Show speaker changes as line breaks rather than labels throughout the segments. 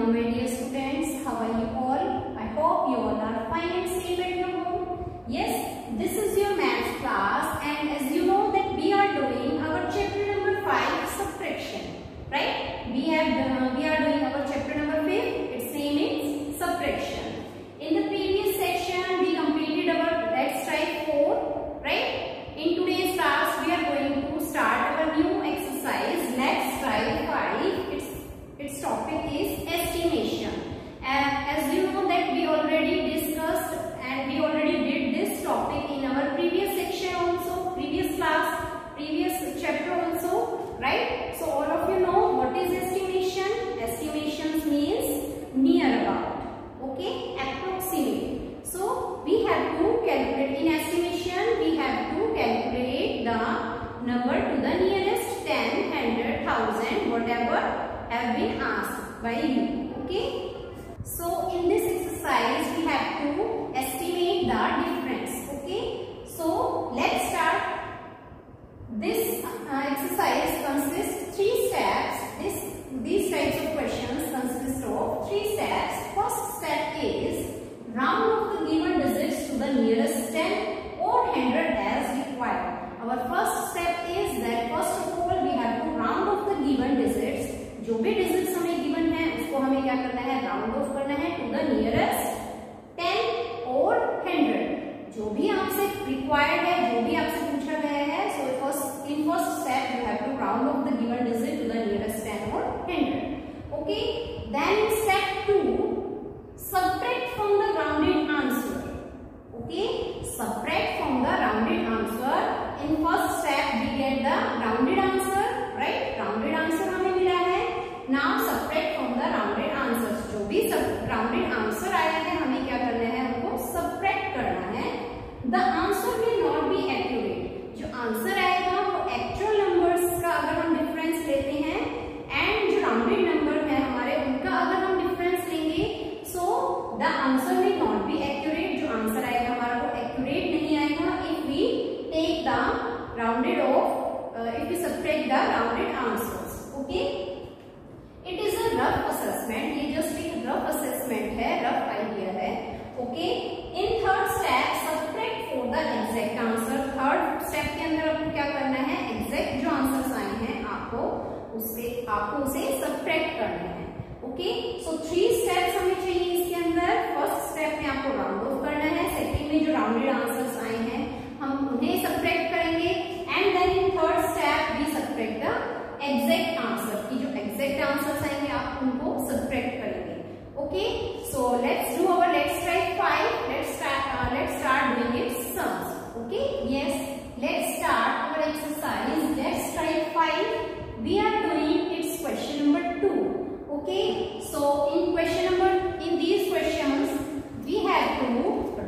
morning, my dear students. How are you all? I hope you all are fine and safe at your home. Yes, this is your maths class, and as you know that we are doing our chapter number 5, subtraction. Right? We are doing our chapter number 5. Its name is subtraction. In the previous section, we completed our let's try 4. Right? In today's class, we are going to start our new exercise. Let's try 5. Its topic is estimation. As you know that we already discussed and we already did this topic in our previous section also, previous class, previous chapter also, right? So all of you know what is estimation. Estimation means near about, okay, approximate. So we have to calculate, in estimation we have to calculate the number to the nearest 10, 100, 1000, whatever have been asked by you, okay? So in this exercise we have to estimate the difference, okay? So let's start. This exercise consists 3 steps. These types of questions consist of 3 steps. First step is round off the given digits to the nearest 10 or 100 as required. Our first step is that first of all we have to round off the given digits. जो भी digits हमें given है उसको हमें क्या करना है, round of करना है टू द नियरेस्ट 10 और 100, जो भी आपसे रिक्वायर्ड है, जो भी आपसे पूछा गया है. So in first step you have to round off the given digit to the nearest 10 और 100. Okay, then in step 2 subtract from the rounded answer. Okay, subtract from the rounded answer. In first step we get the rounded answer, right? Rounded answer हमें मिला है. Now subtract from the rounded answers. जो भी rounded answer आया है हमें क्या करना है, हमको subtract करना है. The answer will not be accurate. जो answer आएगा वो actual numbers का अगर हम difference लेते हैं and जो rounded number है हमारे उनका अगर हम difference लेंगे, so the answer will not be accurate. जो answer आएगा हमारा वो accurate नहीं आएगा if we take the rounded off, if we subtract the rounded answers. Okay? It is a rough assessment. ये just एक rough assessment है, rough idea है. Okay. In third step, subtract for the exact answer. Third step के अंदर आपको क्या करना है, exact जो answers आए हैं आपको उसे subtract करना है. Okay. So 3 steps हमें चाहिए इसके अंदर. First step में आपको round off करना है. Second में जो rounded answers आए हैं हम उन्हें subtract करेंगे. And then in third step we subtract the exact answer. की जो exact answers आएंगे आप उनको subtract करेंगे. Okay, so let's do our let's try 5. Let's start doing its sums. Okay, yes, let's start our exercise. Let's try 5. We are doing its question number 2. Okay, so in these questions we have to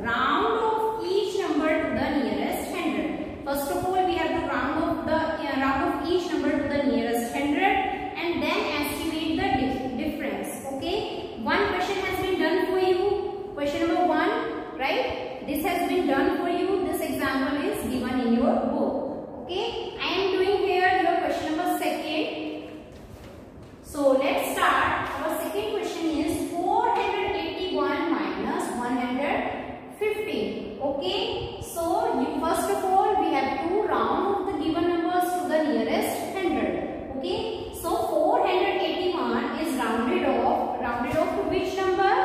round off each number to the nearest 100. First of all we have to round off each number to the nearest 100 and then estimate the difference. Okay, one question has been done for you, question number 1, right? This has been done for you. This example is given in your book. Okay, I am doing here your question number 2. So let's start. Our second question is 481 minus 115. Okay, so first of all we have to round off the given numbers to the nearest 100. Okay, so 481 is rounded off to which number?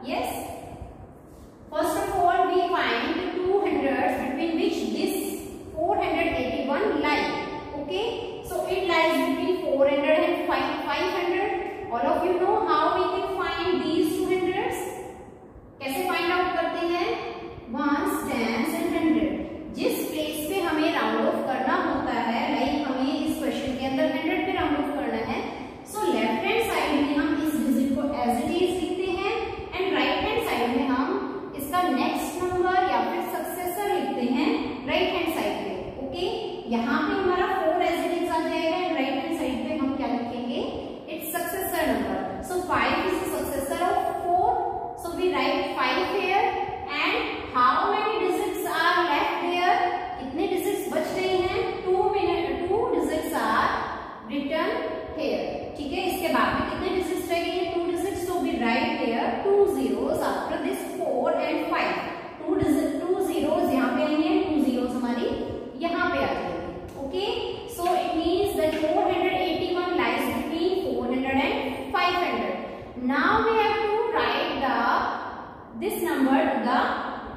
Yes, first of all we find the 200s between which this 481 lies. Okay, so it lies between 400 and 500. All of you know how we can find these 200s. कैसे find out करते हैं? Ones, tens and 100. जिस place पे हमें round of करना होता है, like हमें इस क्वेश्चन के अंदर 100 पे राउंड ऑफ करना है, सो लेफ्ट हैंड साइड में हम इस डिजिट को एज इट इज लिखते हैं एंड राइट हैंड साइड में हम इसका नेक्स्ट नंबर या फिर सक्सेसर लिखते हैं राइट हैंड साइड पे. ओके, यहाँ पे हमारा 4 एज इट इज आ जाएगा एंड राइट हैंड साइड पे हम क्या लिखेंगे, it's successor number. So 5 is the successor of 4, so we write 5 here and how many digits are left here, कितने डिजिट्स बच रही हैं, 2 डिजिट्स आर रिटर्न हियर. ठीक है, इसके बाद में कितने डिजिट्स रह गए हैं, 2 डिजिट्स. तो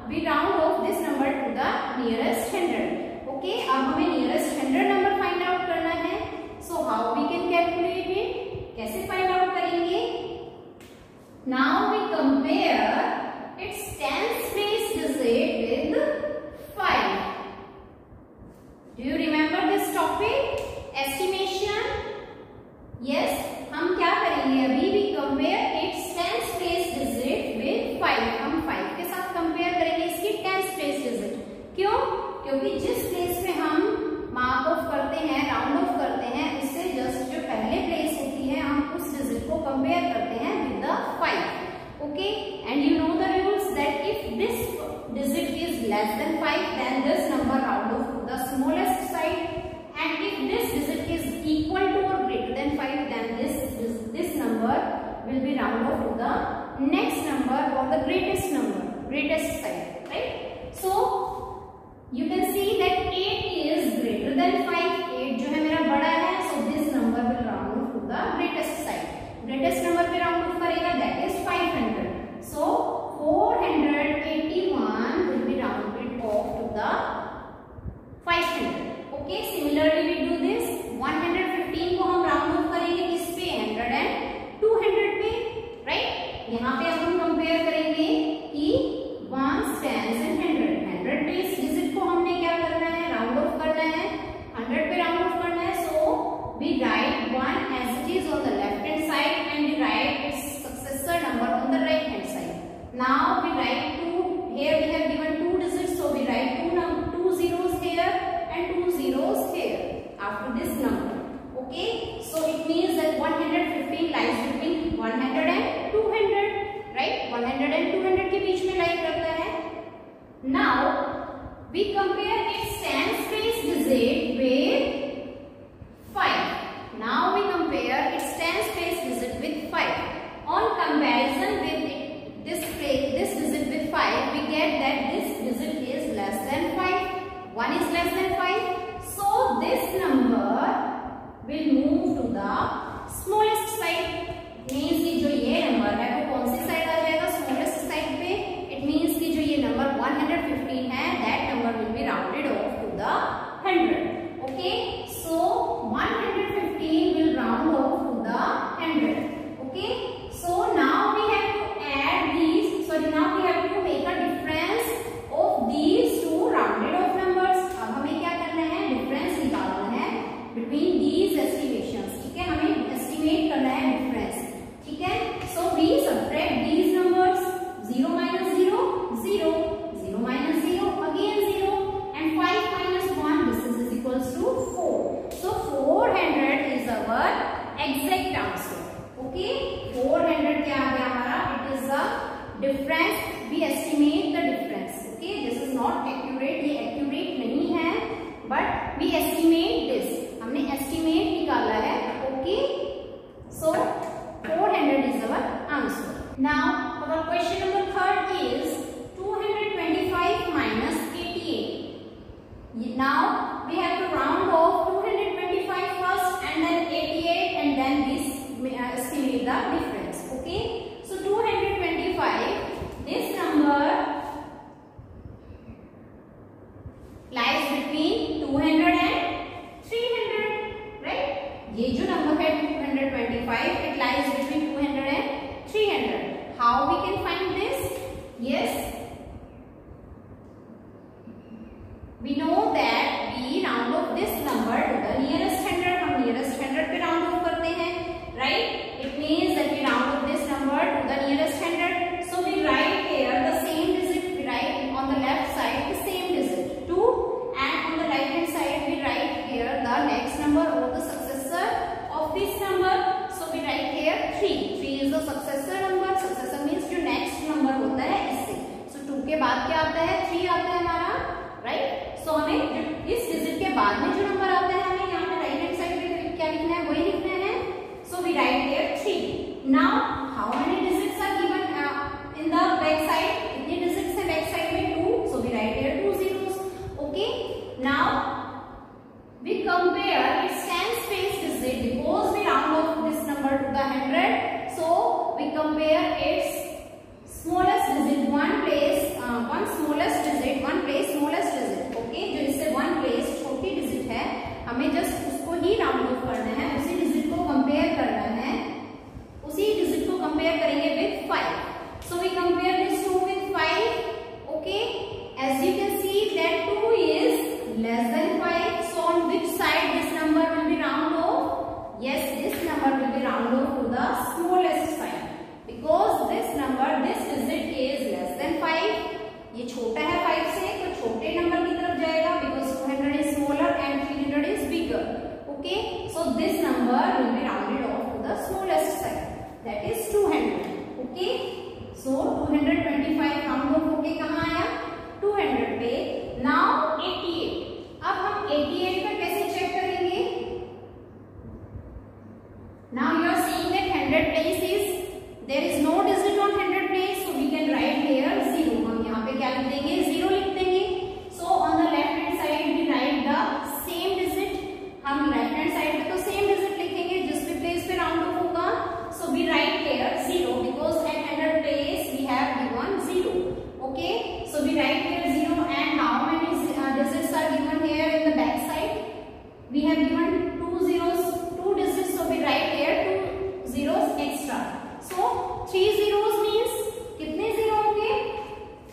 we round off this number to the nearest 100. Okay, अब हमें nearest 100 number find out करना है. So how we can calculate it? कैसे find out करेंगे? Now we compare its tens place digit with 5. Do you remember this topic? Estimation. Yes. हम क्या करेंगे अभी? We compare its tens place digit with 5. हम 5 के साथ कंपेयर करेंगे इसकी tens place digit. क्यों? क्योंकि जिस प्लेस पे हम मार्क ऑफ करते हैं, राउंड ऑफ करते हैं, उससे जस्ट जो पहले प्लेस होती है हम उस डिजिट को कंपेयर करते हैं with the 5. Okay, and you know the rules that if this digit is less than 5, then this number round off to the smallest side, and if this digit is equal to or greater than 5, then this number will be round off to the next number or the greatest side, right? So you can see that 8 is greater than 5. 8 जो है मेरा बड़ा है, so this number will round off to the greatest side. Greatest number पे round off करेगा, that is 500. So 481 will be rounded off to the 500. Okay, similarly we do this. 115 को हम round off करेंगे किस पे? 100 and 200 पे, right? यहाँ पे अब हम कंपेयर करेंगे कि 1s, 10s and 100. 100 पे इस डिजिट को हमने क्या करना है? राउंड ऑफ करना है. 100 पे राउंड ऑफ करना है. So we write 1 as it is on the left hand side and we write its successor number on the right hand side. Now we write 2. Here we have given 2 digits, so we write 2 zeros here and 2 zeros here after this number. Okay, so it means that 115 lies between 100 and 200, right? 100 and 200 के बीच में lie करता है. Now we compare its tens place digit with 5. Now we compare its tens place digit with 5. On comparison with this digit with 5, we get that this digit is less than 5. 1 is less than 5. So this number will move to the smallest side. Means कि जो ये number है वो कौन सी side आ जाएगा? Smallest side पे. It means कि जो ये number 115 है, that number will be rounded off to the 100. Okay, so 115 will round off to the 100. Okay, so now we have to add these. Sorry, now we have to make a difference of these two rounded off numbers. अब हमें क्या करना है? Difference निकालना है between these estimations. ठीक है, हमें estimate करना है difference. ठीक है, so we subtract these numbers. 0 minus 0, 0. 0 minus 0, again 0. And 5 minus 1, this is equals to 4. So 400 is our exact answer. Okay, 400 क्या आ गया हमारा? It is the difference. We estimate the difference. Okay, this is not accurate. ये accurate नहीं है, but we estimate this. हमने estimate निकाला है. Okay, so 400 is our answer. Now our question number 3 is 225 minus 88. Now we have to round off 225 first and then 88 and then this estimate the difference. Okay, so 225, this number lies between 200 and 300, right? ये जो number है 225, it lies between 200 and 300. How we can find this? Yes, we know that we round off this number to the nearest 100. हम nearest 100 पे round off करते हैं, right? It means that we round off this number to the nearest 100. So we write here the same digit. We write on the left side the same digit 2, and on the right hand side we write here the next number or the successor of this number. So we write here 3. 3 is the successor number. Successor means जो next number होता है इससे. So 2 के बाद क्या आता है? 3 आता है हमारा, right? So हमें इस डिजिट के बाद में जो नंबर आता है हमें यहाँ पे राइट हैंड साइड पे क्या लिखना है? वही लिखना है. So we write here 3. Now how many digits are given in the back side? कितने digits है back side में? 2. So we write here 2 zeros. Okay. Now we compare its tens place digit because we round off this number to the 100. So we compare its smallest digit, one smallest as you can see that 2 is less than 5. So on which side this number will be round off? Yes, this number will be round off to the smallest side, because this digit is less than 5. ये छोटा है 5 से, तो छोटे number की तरफ जाएगा, because 200 is smaller and 300 is bigger. Okay, so this number will be rounded off to the smallest side, that is 200. Okay, so 225 round of होके कहाँ आया? 200 पे. Now 88. अब हम 88 का कैसे चेक करेंगे? Now you are seeing that 100 place is there is no digit on 100 place, so we can write here 0. हम यहाँ पे क्या लिख देंगे? 0 लिख देंगे. So on the left hand side we write the same digit. हम राइट हैंड साइड पे तो सेम डिजिट लिखेंगे जिस भी प्लेस पे राउंड ऑफ होगा. So we write here 0 because at 100 place we have given 0. Okay, so we write here 0, and how many digits are given here in the back side? We have given 2 zeros, 2 digits, so we write here 2 zeros extra. So 3 zeros means कितने zero होंगे?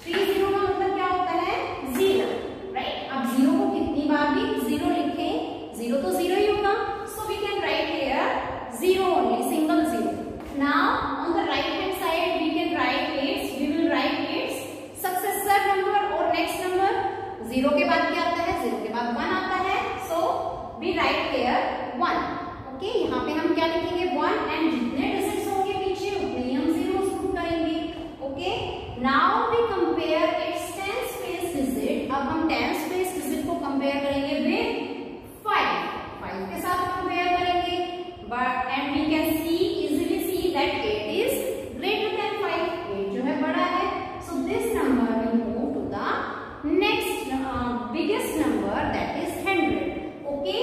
3 zero का मतलब क्या होता है? 0, right? अब 0 को कितनी बार भी 0 लिखें, 0 तो 0 ही होगा. So we can write here 0 only, single 0. Now on the right hand side we can write its, we will write its successor number or next number. 0 के बाद क्या आता है? 0 के बाद 1 आता है. So we write here 1. Okay, यहाँ पे हम क्या लिखेंगे? 1, and जितने डिजिट्स होंगे पीछे उतने ही हम जीरोस पुट करेंगे. Okay, now we compare its tens place digit. अब हम tens place digit को compare करेंगे with 5 के साथ compare करेंगे. But and we can easily see that 8 is greater than 5. 8 जो है बड़ा है. So this number will move to the next biggest number, that is 100. Okay,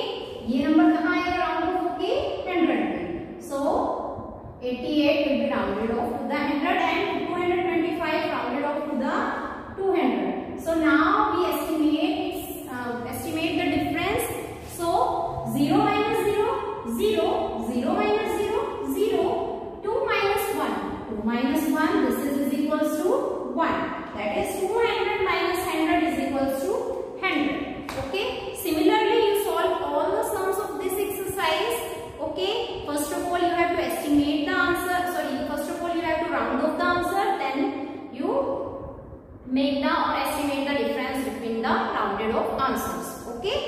ये नंबर कहाँ आएगा राउंड ऑफ होके? 100 पे. So 88 will be rounded off to the 100 and 225 rounded off to the 200. So now we estimate the difference. So 0 minus 0, 0, 0 minus 0, 0, 2 minus 1, 2 minus 1, this is equals to 1. That is 200 minus 100 is equals to 100. Okay. Similarly, you solve all the sums of this exercise. Okay. First of all, you have to estimate the answer. Sorry. First of all, you have to round off the answer. Then you make the or estimate the difference between the rounded off answers. Okay.